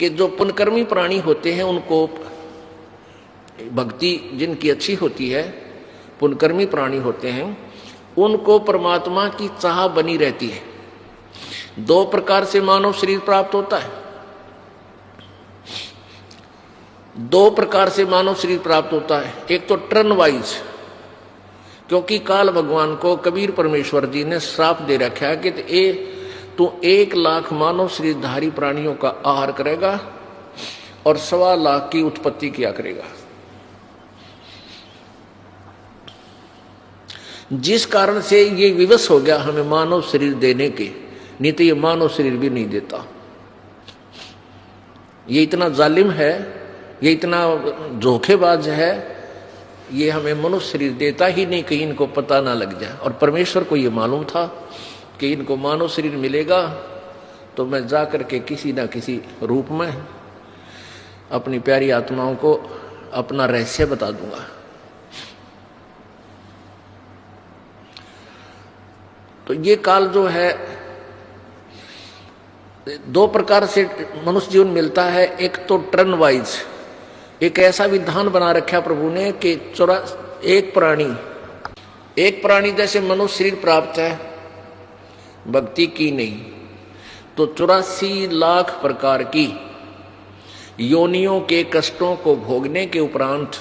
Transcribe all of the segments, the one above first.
कि जो पुण्यकर्मी प्राणी होते हैं उनको भक्ति जिनकी अच्छी होती है, पुण्यकर्मी प्राणी होते हैं, उनको परमात्मा की चाह बनी रहती है। दो प्रकार से मानव शरीर प्राप्त होता है, दो प्रकार से मानव शरीर प्राप्त होता है। एक तो टर्न वाइज, क्योंकि काल भगवान को कबीर परमेश्वर जी ने श्राप दे रखा है कि तू 1 लाख मानव शरीरधारी प्राणियों का आहार करेगा और 1.25 लाख की उत्पत्ति किया करेगा, जिस कारण से ये विवश हो गया हमें मानव शरीर देने के, नहीं तो ये मानव शरीर भी नहीं देता। ये इतना जालिम है, ये इतना धोखेबाज है, ये हमें मनुष्य शरीर देता ही नहीं कहीं इनको पता ना लग जाए। और परमेश्वर को ये मालूम था कि इनको मानव शरीर मिलेगा तो मैं जा करके किसी ना किसी रूप में अपनी प्यारी आत्माओं को अपना रहस्य बता दूंगा। तो ये काल जो है, 2 प्रकार से मनुष्य जीवन मिलता है। एक तो टर्न वाइज, एक ऐसा विधान बना रखा प्रभु ने कि एक प्राणी जैसे मनुष्य शरीर प्राप्त है, भक्ति की नहीं, तो 84 लाख प्रकार की योनियों के कष्टों को भोगने के उपरांत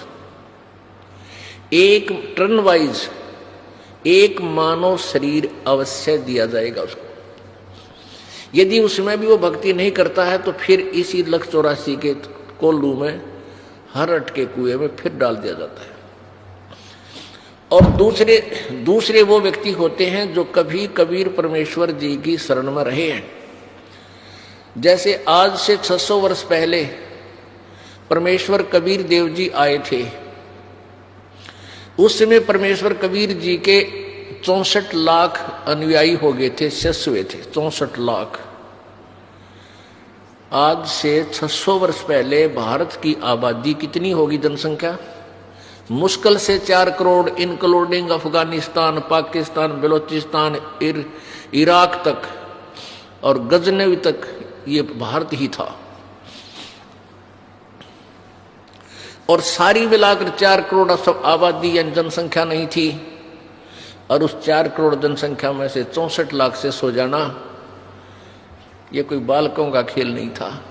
एक टर्न वाइज एक मानव शरीर अवश्य दिया जाएगा उसको। यदि उसमें भी वो भक्ति नहीं करता है तो फिर इसी 184 के कोल्लू में, हरट के कुएं में फिर डाल दिया जाता है। और दूसरे वो व्यक्ति होते हैं जो कभी कबीर परमेश्वर जी की शरण में रहे हैं। जैसे आज से 600 वर्ष पहले परमेश्वर कबीर देव जी आए थे, उस समय परमेश्वर कबीर जी के 64 लाख अनुयायी हो गए थे, शिष्य हुए थे 64 लाख। आज से 600 वर्ष पहले भारत की आबादी कितनी होगी, जनसंख्या? मुश्किल से 4 करोड़, इंक्लूडिंग अफगानिस्तान, पाकिस्तान, बलोचिस्तान, इराक तक और गजनवी तक ये भारत ही था। और सारी मिलाकर 4 करोड़ आबादी यानी जनसंख्या नहीं थी। और उस 4 करोड़ जनसंख्या में से 64 लाख से सो जाना, ये कोई बालकों का खेल नहीं था,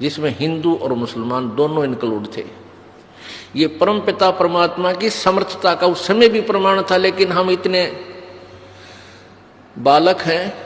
जिसमें हिंदू और मुसलमान दोनों इंक्लूड थे। ये परमपिता परमात्मा की समर्थता का उस समय भी प्रमाण था। लेकिन हम इतने बालक हैं